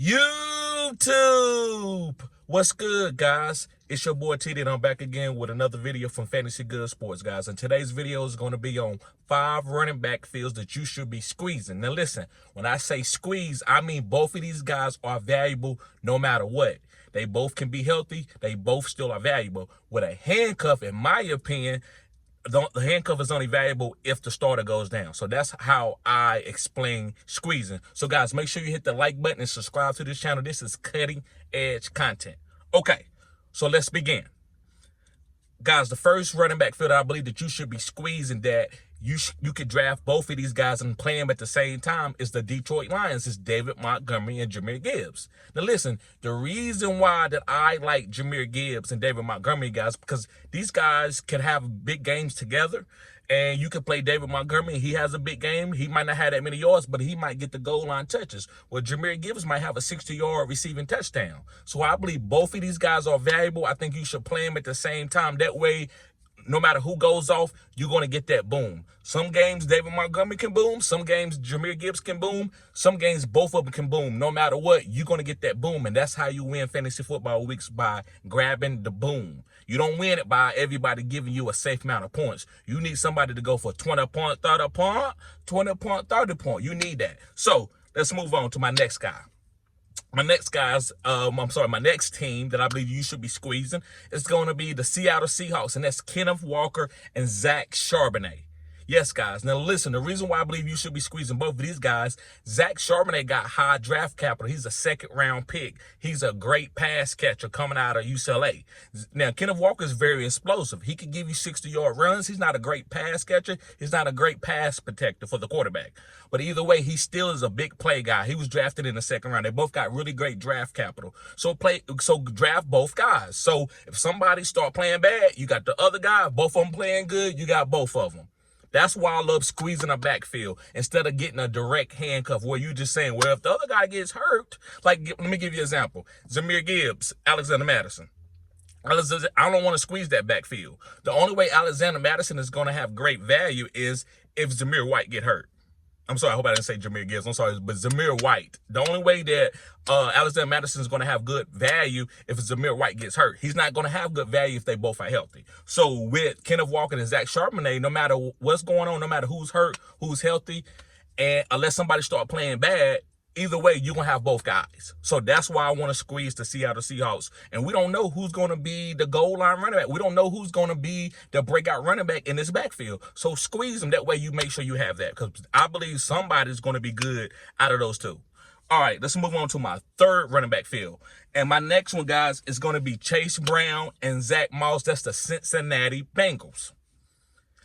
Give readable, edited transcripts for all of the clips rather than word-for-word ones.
YouTube. What's good, guys? It's your boy TD, and I'm back again with another video from Fantasy Good Sports, guys. And today's video is going to be on 5 running back fields that you should be squeezing. Now, listen, when I say squeeze, I mean both of these guys are valuable no matter what. They both can be healthy. They both still are valuable. With a handcuff, in my opinion, the handcuff is only valuable if the starter goes down. So that's how I explain squeezing. So guys, make sure you hit the like button and subscribe to this channel. This is cutting edge content. Okay, so let's begin. Guys, the first running back field I believe that you should be squeezing, that you could draft both of these guys and play them at the same time, is the Detroit Lions. Is David Montgomery and Jahmyr Gibbs. Now listen, the reason why that I like Jahmyr Gibbs and David Montgomery, guys, because these guys can have big games together. And you can play David Montgomery. He has a big game. He might not have that many yards, but he might get the goal line touches. Well, Jahmyr Gibbs might have a 60-yard receiving touchdown. So I believe both of these guys are valuable. I think you should play them at the same time. That way, no matter who goes off, you're going to get that boom. Some games, David Montgomery can boom. Some games, Jahmyr Gibbs can boom. Some games, both of them can boom. No matter what, you're going to get that boom. And that's how you win fantasy football weeks, by grabbing the boom. You don't win it by everybody giving you a safe amount of points. You need somebody to go for 20 point, 30 point, 20 point, 30 point. You need that. So let's move on to my next guy. My next team that I believe you should be squeezing is going to be the Seattle Seahawks, and that's Kenneth Walker and Zach Charbonnet. Yes, guys. Now, listen, the reason why I believe you should be squeezing both of these guys, Zach Charbonnet got high draft capital. He's a second-round pick. He's a great pass catcher coming out of UCLA. Now, Kenneth Walker is very explosive. He can give you 60-yard runs. He's not a great pass catcher. He's not a great pass protector for the quarterback. But either way, he still is a big play guy. He was drafted in the second round. They both got really great draft capital. So draft both guys. So if somebody start playing bad, you got the other guy. Both of them playing good, you got both of them. That's why I love squeezing a backfield instead of getting a direct handcuff where you just saying, well, if the other guy gets hurt, like, let me give you an example. Jahmyr Gibbs, Alexander Madison. I don't want to squeeze that backfield. The only way Alexander Madison is going to have great value is if Zamir White get hurt. I'm sorry, I hope I didn't say Jahmyr Gibbs. I'm sorry, but Zamir White. The only way that Alexander Madison is going to have good value if Zamir White gets hurt. He's not going to have good value if they both are healthy. So with Kenneth Walker and Zach Charbonnet, no matter what's going on, no matter who's hurt, who's healthy, and unless somebody start playing bad, either way, you're going to have both guys. So that's why I want to squeeze the Seattle Seahawks. And we don't know who's going to be the goal line running back. We don't know who's going to be the breakout running back in this backfield. So squeeze them. That way you make sure you have that, because I believe somebody's going to be good out of those two. All right, let's move on to my third running back field. And my next one, guys, is going to be Chase Brown and Zach Moss. That's the Cincinnati Bengals.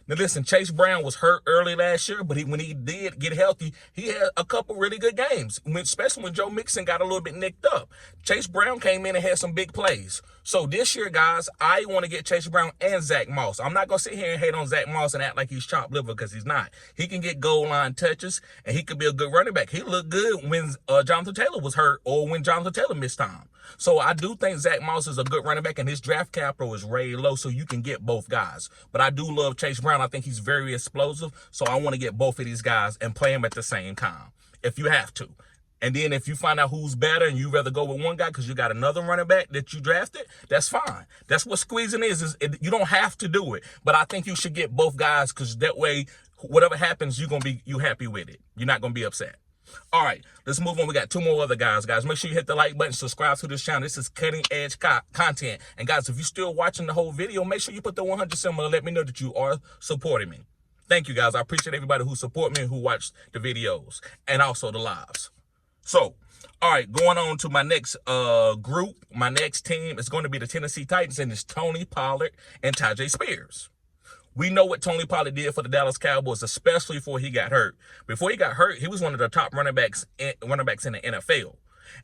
Now, listen, Chase Brown was hurt early last year, but when he did get healthy, he had a couple really good games, especially when Joe Mixon got a little bit nicked up. Chase Brown came in and had some big plays. So this year, guys, I want to get Chase Brown and Zach Moss. I'm not going to sit here and hate on Zach Moss and act like he's chopped liver, because he's not. He can get goal line touches, and he could be a good running back. He looked good when Jonathan Taylor was hurt or when Jonathan Taylor missed time. So I do think Zach Moss is a good running back, and his draft capital is way low, so you can get both guys. But I do love Chase Brown. I think he's very explosive, so I want to get both of these guys and play them at the same time if you have to. And then if you find out who's better and you rather go with one guy because you got another running back that you drafted, that's fine. That's what squeezing is you don't have to do it. But I think you should get both guys, because that way, whatever happens, you happy with it. You're not going to be upset. All right, let's move on. We got 2 more other guys. Make sure you hit the like button, subscribe to this channel. This is cutting edge content. And guys, if you're still watching the whole video, make sure you put the 100 symbol and let me know that you are supporting me. Thank you, guys. I appreciate everybody who support me and who watched the videos and also the lives. So, all right, going on to my next group. My next team is going to be the Tennessee Titans, and it's Tony Pollard and Tyjae Spears. We know what Tony Pollard did for the Dallas Cowboys, especially before he got hurt. Before he got hurt, he was one of the top running backs in the NFL.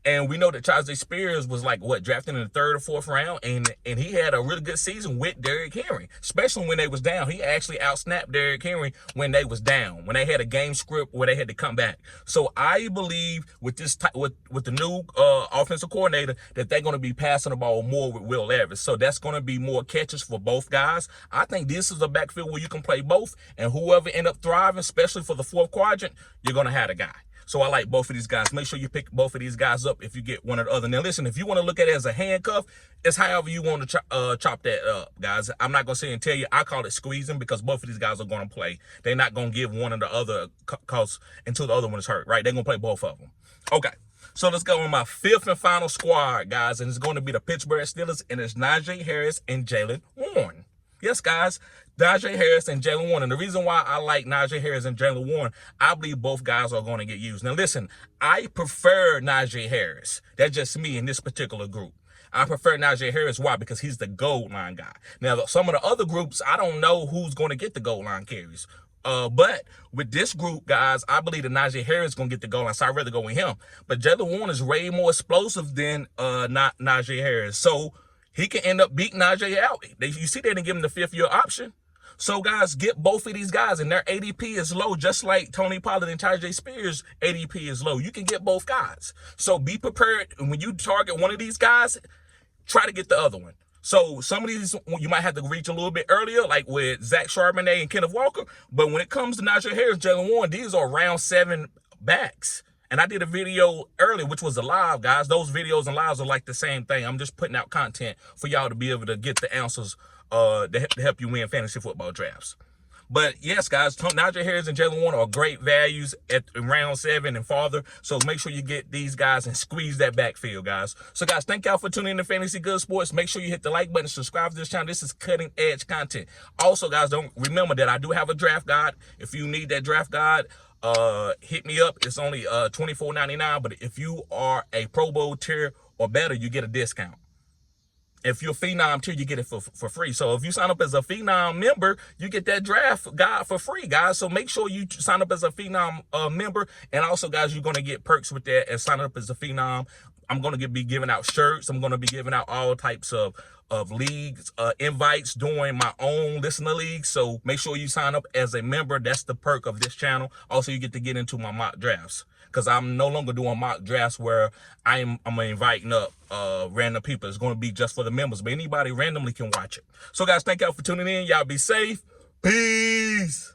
And we know that Tyjae Spears was drafted in the 3rd or 4th round, and he had a really good season with Derrick Henry, especially when they was down. He actually outsnapped Derrick Henry when they was down, when they had a game script where they had to come back. So I believe with this with the new offensive coordinator that they're going to be passing the ball more with Will Levis. So that's going to be more catches for both guys. I think this is a backfield where you can play both, and whoever end up thriving, especially for the 4th quadrant, you're going to have a guy. So I like both of these guys. Make sure you pick both of these guys up if you get one or the other. Now listen, if you want to look at it as a handcuff, it's however you want to chop that up, guys. I'm not going to say and tell you. I call it squeezing because both of these guys are going to play. They're not going to give one or the other cause until the other one is hurt, right? They're going to play both of them. Okay. So let's go on my fifth and final squad, guys. And it's going to be the Pittsburgh Steelers, and it's Najee Harris and Jalen Warren. Yes, guys, Najee Harris and Jalen Warren. And the reason why I like Najee Harris and Jalen Warren, I believe both guys are going to get used. Now, listen, I prefer Najee Harris. That's just me in this particular group. I prefer Najee Harris. Why? Because he's the goal line guy. Now, some of the other groups, I don't know who's going to get the goal line carries. But with this group, guys, I believe that Najee Harris is going to get the goal line, so I'd rather go with him. But Jalen Warren is way more explosive than Najee Harris. So he can end up beating Najee out. You see, they didn't give him the fifth-year option. So, guys, get both of these guys, and their ADP is low, just like Tony Pollard and Tyjae Spears' ADP is low. You can get both guys. So be prepared. When you target one of these guys, try to get the other one. So some of these, you might have to reach a little bit earlier, like with Zach Charbonnet and Kenneth Walker. But when it comes to Najee Harris, Jalen Warren, these are round 7 backs. And I did a video earlier, which was a live, guys. Those videos and lives are like the same thing. I'm just putting out content for y'all to be able to get the answers to help you win fantasy football drafts. But yes, guys, Najee Harris and Jalen Warren are great values in round 7 and farther. So make sure you get these guys and squeeze that backfield, guys. So, guys, thank y'all for tuning in to Fantasy Good Sports. Make sure you hit the like button, subscribe to this channel. This is cutting edge content. Also, guys, don't remember that I do have a draft guide. If you need that draft guide, hit me up. It's only $24.99. But if you are a Pro Bowl tier or better, you get a discount. If you're a Phenom tier, you get it for free. So if you sign up as a Phenom member, you get that draft guide for free, guys. So make sure you sign up as a Phenom member. And also, guys, you're going to get perks with that and sign up as a Phenom. I'm going to be giving out shirts. I'm going to be giving out all types of leagues, invites during my own listener league. So make sure you sign up as a member. That's the perk of this channel. Also, you get to get into my mock drafts, because I'm no longer doing mock drafts where I'm inviting up random people. It's going to be just for the members, but anybody randomly can watch it. So, guys, thank y'all for tuning in. Y'all be safe. Peace.